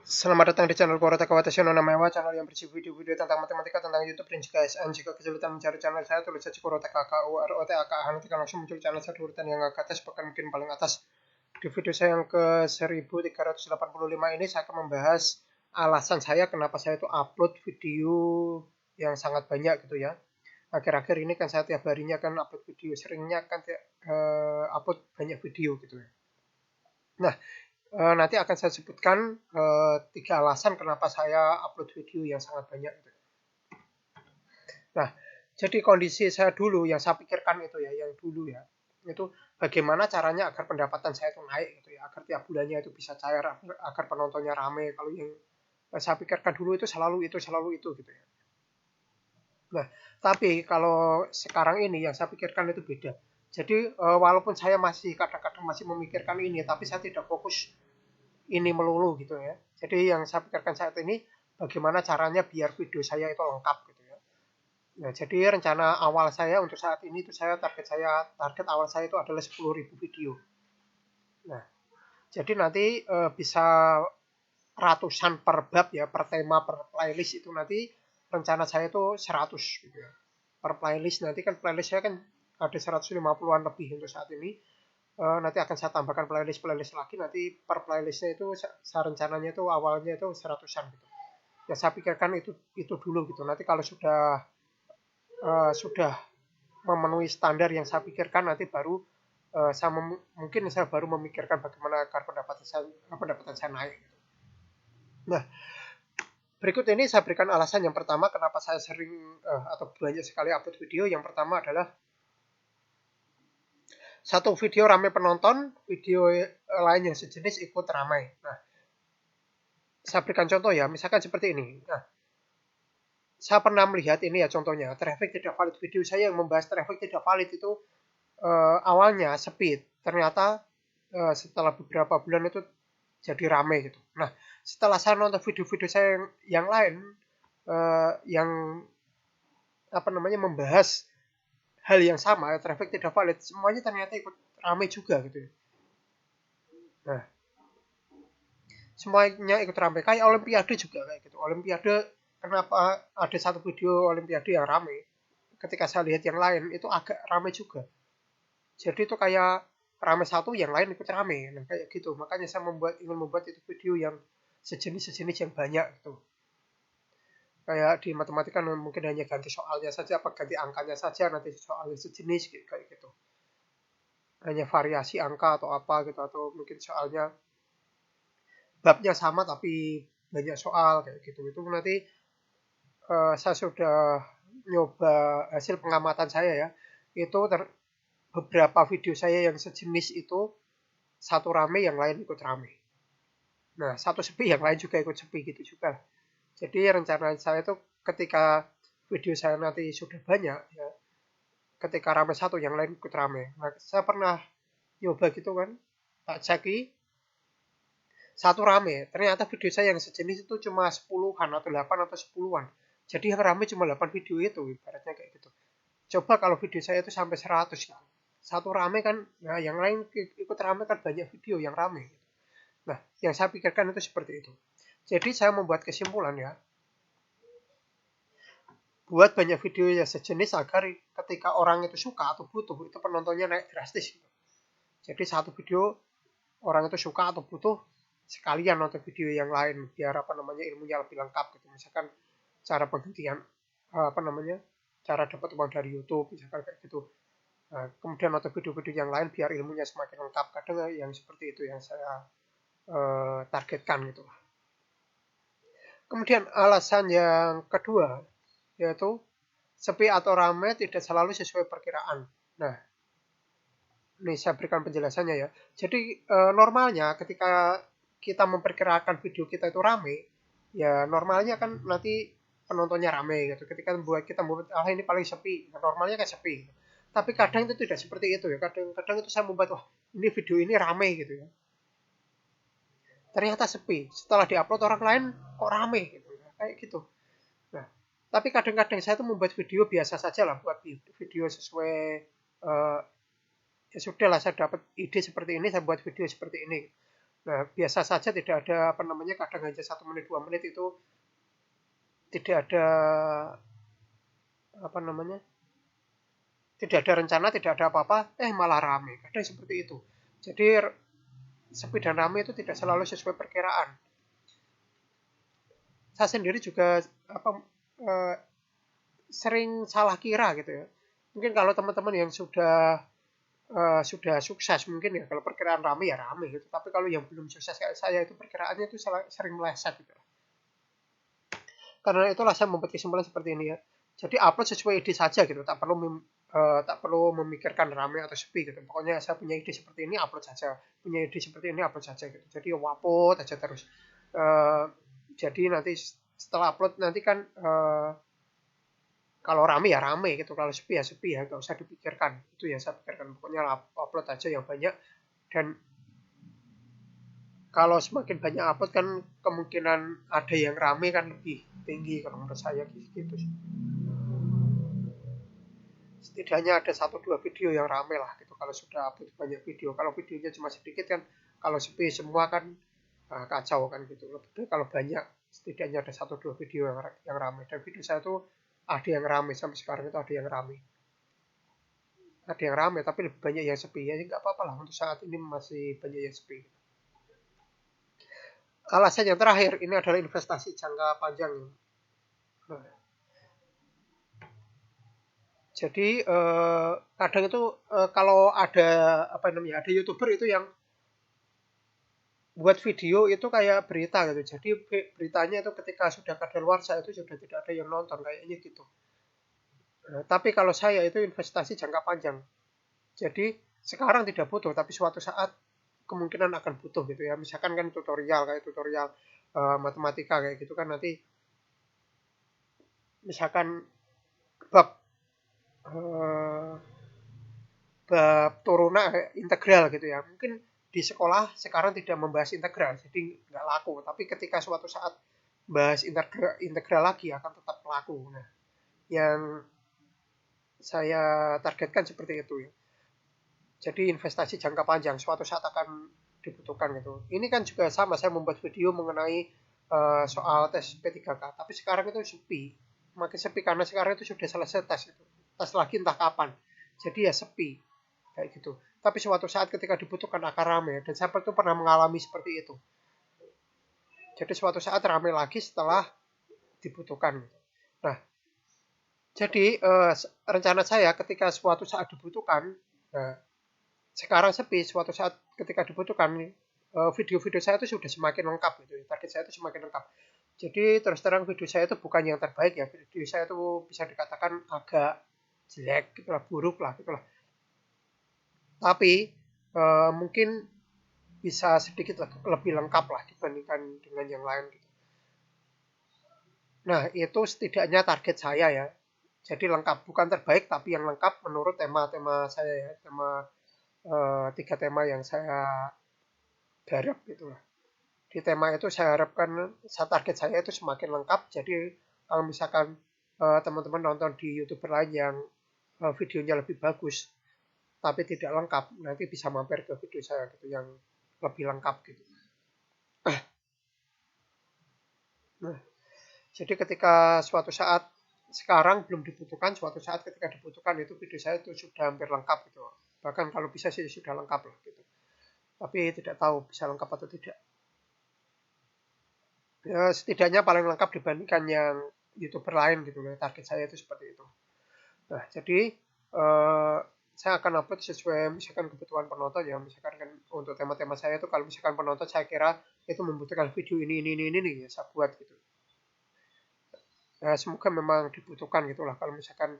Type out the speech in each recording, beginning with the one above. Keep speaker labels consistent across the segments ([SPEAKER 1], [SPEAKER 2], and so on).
[SPEAKER 1] Selamat datang di channel Korota Kawatasiono Namaewa, channel yang berisi video-video tentang matematika, tentang YouTube dan juga SN. Jika kesulitan mencari channel saya, tulis saja Korota KKUROTA. Nanti akan langsung muncul channel saya di urutan yang ke atas, bahkan mungkin paling atas. Di video saya yang ke 1385 ini, saya akan membahas alasan saya kenapa saya itu upload video yang sangat banyak gitu ya. Akhir-akhir ini kan saya tiap harinya kan upload video, seringnya kan upload banyak video gitu ya. Nah, nanti akan saya sebutkan 3 alasan kenapa saya upload video yang sangat banyak. Nah, jadi kondisi saya dulu yang saya pikirkan itu ya, yang dulu ya, itu bagaimana caranya agar pendapatan saya itu naik gitu ya, agar tiap bulannya itu bisa cair, agar penontonnya rame. Kalau yang saya pikirkan dulu itu selalu itu gitu ya. Nah, tapi kalau sekarang ini yang saya pikirkan itu beda. Jadi walaupun saya masih kadang-kadang masih memikirkan ini, tapi saya tidak fokus ini melulu gitu ya. Jadi yang saya pikirkan saat ini bagaimana caranya biar video saya itu lengkap gitu ya. Nah, jadi rencana awal saya untuk saat ini itu target awal saya itu adalah 10.000 video. Nah, jadi nanti bisa ratusan per bab ya, per tema, per playlist itu nanti rencana saya itu 100 gitu ya. Per playlist nanti kan playlist saya kan ada 150-an lebih untuk saat ini. Nanti akan saya tambahkan playlist lagi, nanti per playlistnya itu saya rencananya itu awalnya itu 100-an gitu. Ya saya pikirkan itu dulu gitu. Nanti kalau sudah memenuhi standar yang saya pikirkan, nanti baru mungkin saya baru memikirkan bagaimana agar pendapatan saya naik. Nah, berikut ini saya berikan alasan yang pertama kenapa saya sering atau banyak sekali upload video. Yang pertama adalah satu video ramai penonton, video lain yang sejenis ikut ramai. Nah, saya berikan contoh ya, misalkan seperti ini. Nah, saya pernah melihat ini ya contohnya, traffic tidak valid. Video saya yang membahas traffic tidak valid itu awalnya sepi. Ternyata setelah beberapa bulan itu jadi ramai gitu. Nah, setelah saya nonton video-video saya yang lain, yang membahas hal yang sama, traffic tidak valid, semuanya ternyata ikut ramai juga gitu. Nah, semuanya ikut ramai. Kayak Olimpiade juga kayak gitu. Olimpiade, kenapa ada satu video Olimpiade yang ramai? Ketika saya lihat yang lain itu agak ramai juga. Jadi itu kayak ramai satu, yang lain ikut ramai. Nah, kayak gitu. Makanya saya ingin membuat itu video yang sejenis yang banyak gitu. Kayak di matematika mungkin hanya ganti soalnya saja, apa ganti angkanya saja, nanti soalnya sejenis gitu, kayak gitu. Hanya variasi angka atau apa gitu, atau mungkin soalnya babnya sama tapi banyak soal kayak gitu. Itu nanti saya sudah nyoba hasil pengamatan saya ya. Itu beberapa video saya yang sejenis itu satu rame, yang lain ikut rame. Nah, satu sepi, yang lain juga ikut sepi gitu juga. Jadi rencana saya itu ketika video saya nanti sudah banyak ya, ketika rame satu, yang lain ikut rame. Nah, saya pernah nyoba gitu kan, tak ceki satu rame, ternyata video saya yang sejenis itu cuma 10-an atau 8 atau 10-an. Jadi yang rame cuma 8 video itu, ibaratnya kayak gitu. Coba kalau video saya itu sampai 100 gitu. Satu rame kan, nah yang lain ikut rame kan banyak video yang rame. Nah, yang saya pikirkan itu seperti itu. Jadi saya membuat kesimpulan ya, buat banyak video yang sejenis agar ketika orang itu suka atau butuh, itu penontonnya naik drastis. Jadi satu video orang itu suka atau butuh, sekalian nonton video yang lain biar ilmunya lebih lengkap gitu. Misalkan cara penghentian cara dapat uang dari YouTube misalkan kayak gitu. Nah, kemudian nonton video-video yang lain biar ilmunya semakin lengkap. Kadang yang seperti itu yang saya targetkan gitu. Kemudian alasan yang kedua yaitu sepi atau ramai tidak selalu sesuai perkiraan. Nah, ini saya berikan penjelasannya ya. Jadi normalnya ketika kita memperkirakan video kita itu rame, ya normalnya kan nanti penontonnya rame gitu. Ketika kita membuat ini paling sepi, normalnya kan sepi. Tapi kadang itu tidak seperti itu ya. Kadang itu saya membuat ini video ini rame gitu ya. Ternyata sepi. Setelah diupload orang lain kok rame gitu ya. Kayak gitu. Nah, tapi kadang-kadang saya tuh membuat video biasa saja lah, buat video sesuai ya sudah lah, saya dapat ide seperti ini, saya buat video seperti ini. Nah, biasa saja tidak ada apa namanya, kadang hanya 1 menit 2 menit itu tidak ada apa namanya, tidak ada rencana, tidak ada apa-apa, malah rame. Kadang seperti itu. Jadi sepi dan rame itu tidak selalu sesuai perkiraan. Saya sendiri juga apa eh, sering salah kira gitu ya. Mungkin kalau teman-teman yang sudah sukses mungkin ya kalau perkiraan rame ya rame gitu. Tapi kalau yang belum sukses kayak saya itu perkiraannya itu sering meleset gitu. Karena itulah saya membuat kesimpulan seperti ini ya. Jadi upload sesuai ide saja gitu, tak perlu memikirkan rame atau sepi gitu. Pokoknya saya punya ide seperti ini upload saja, punya ide seperti ini upload saja gitu. Jadi ya upload aja terus. Uh, jadi nanti setelah upload nanti kan kalau rame ya rame gitu, kalau sepi ya sepi ya, nggak usah dipikirkan. Itu yang saya pikirkan. Pokoknya upload aja yang banyak dan kalau semakin banyak upload kan kemungkinan ada yang rame kan lebih tinggi kalau menurut saya gitu. Setidaknya ada 1 2 video yang rame lah gitu kalau sudah upload banyak video. Kalau videonya cuma sedikit kan, kalau sepi semua kan kacau kan gitu. Lebih kalau banyak setidaknya ada 1 2 video yang rame, dan video saya tuh ada yang rame sampai sekarang itu ada yang rame. Ada yang rame tapi lebih banyak yang sepi ya, nggak apa-apa lah untuk saat ini masih banyak yang sepi. Alasan yang terakhir ini adalah investasi jangka panjang. Nah, jadi kadang itu kalau ada apa namanya, ada YouTuber itu yang buat video itu kayak berita gitu. Jadi beritanya itu ketika sudah kadaluarsa itu sudah tidak ada yang nonton kayaknya gitu. Nah, tapi kalau saya itu investasi jangka panjang. Jadi sekarang tidak butuh, tapi suatu saat kemungkinan akan butuh gitu ya. Misalkan kan tutorial kayak tutorial matematika kayak gitu kan, nanti misalkan bab eh, bab turunan integral gitu ya. Mungkin di sekolah sekarang tidak membahas integral, jadi nggak laku. Tapi ketika suatu saat bahas integral lagi akan tetap laku. Nah, yang saya targetkan seperti itu ya. Jadi investasi jangka panjang suatu saat akan dibutuhkan gitu. Ini kan juga sama, saya membuat video mengenai soal tes P3K, tapi sekarang itu sepi. Makin sepi karena sekarang itu sudah selesai tes itu. Tes lagi entah kapan. Jadi ya sepi kayak gitu. Tapi suatu saat ketika dibutuhkan akan ramai, dan saya itu pernah mengalami seperti itu. Jadi suatu saat ramai lagi setelah dibutuhkan. Nah, jadi rencana saya ketika suatu saat dibutuhkan, nah, sekarang sepi, suatu saat ketika dibutuhkan video-video saya itu sudah semakin lengkap gitu. Target saya itu semakin lengkap. Jadi terus terang video saya itu bukan yang terbaik ya. Video saya itu bisa dikatakan agak jelek gitulah, buruk lah gitulah. Tapi mungkin bisa sedikit lebih lengkap lah dibandingkan dengan yang lain gitu. Nah, itu setidaknya target saya ya. Jadi lengkap, bukan terbaik tapi yang lengkap menurut tema-tema saya ya, tiga tema yang saya garap gitu lah. Di tema itu saya harapkan, target saya itu semakin lengkap. Jadi kalau misalkan teman-teman nonton di YouTuber lain yang videonya lebih bagus tapi tidak lengkap, nanti bisa mampir ke video saya gitu yang lebih lengkap gitu. Nah, jadi ketika suatu saat sekarang belum dibutuhkan, suatu saat ketika dibutuhkan itu video saya itu sudah hampir lengkap gitu. Bahkan kalau bisa sih sudah lengkap lah gitu. Tapi tidak tahu bisa lengkap atau tidak. Ya, setidaknya paling lengkap dibandingkan yang YouTuber lain gitu loh. Target saya itu seperti itu. Nah, jadi eh, saya akan upload sesuai misalkan kebutuhan penonton ya. Misalkan kan untuk tema-tema saya itu kalau misalkan penonton saya kira itu membutuhkan video ini ya saya buat gitu. Ya, semoga memang dibutuhkan gitulah. Kalau misalkan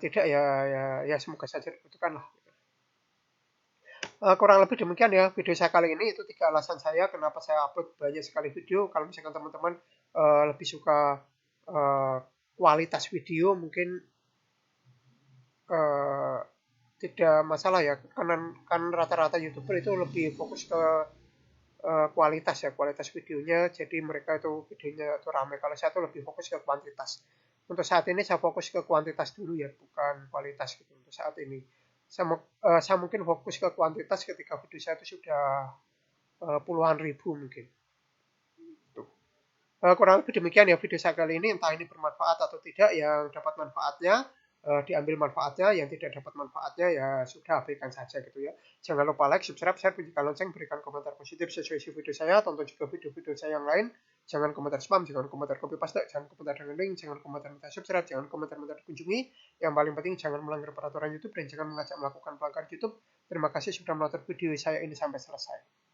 [SPEAKER 1] tidak ya semoga saja dibutuhkan lah. Kurang lebih demikian ya video saya kali ini. Itu 3 alasan saya kenapa saya upload banyak sekali video. Kalau misalkan teman-teman lebih suka uh, kualitas video mungkin uh, tidak masalah ya, karena kan rata-rata YouTuber itu lebih fokus ke kualitas ya, kualitas videonya. Jadi mereka itu videonya itu ramai. Kalau saya tuh lebih fokus ke kuantitas. Untuk saat ini saya fokus ke kuantitas dulu ya, bukan kualitas gitu untuk saat ini. Saya mungkin fokus ke kuantitas ketika video saya itu sudah puluhan ribu mungkin. Kurang lebih demikian ya video saya kali ini, entah ini bermanfaat atau tidak. Yang dapat manfaatnya diambil manfaatnya, yang tidak dapat manfaatnya ya sudah abaikan saja gitu ya. Jangan lupa like, subscribe, share, bunyikan lonceng, berikan komentar positif sesuai isi video saya, tonton juga video-video saya yang lain. Jangan komentar spam, jangan komentar copy paste, jangan komentar dengan link, jangan komentar minta subscribe, jangan komentar minta dikunjungi. Yang paling penting jangan melanggar peraturan YouTube dan jangan mengajak melakukan pelanggaran YouTube. Terima kasih sudah menonton video saya ini sampai selesai.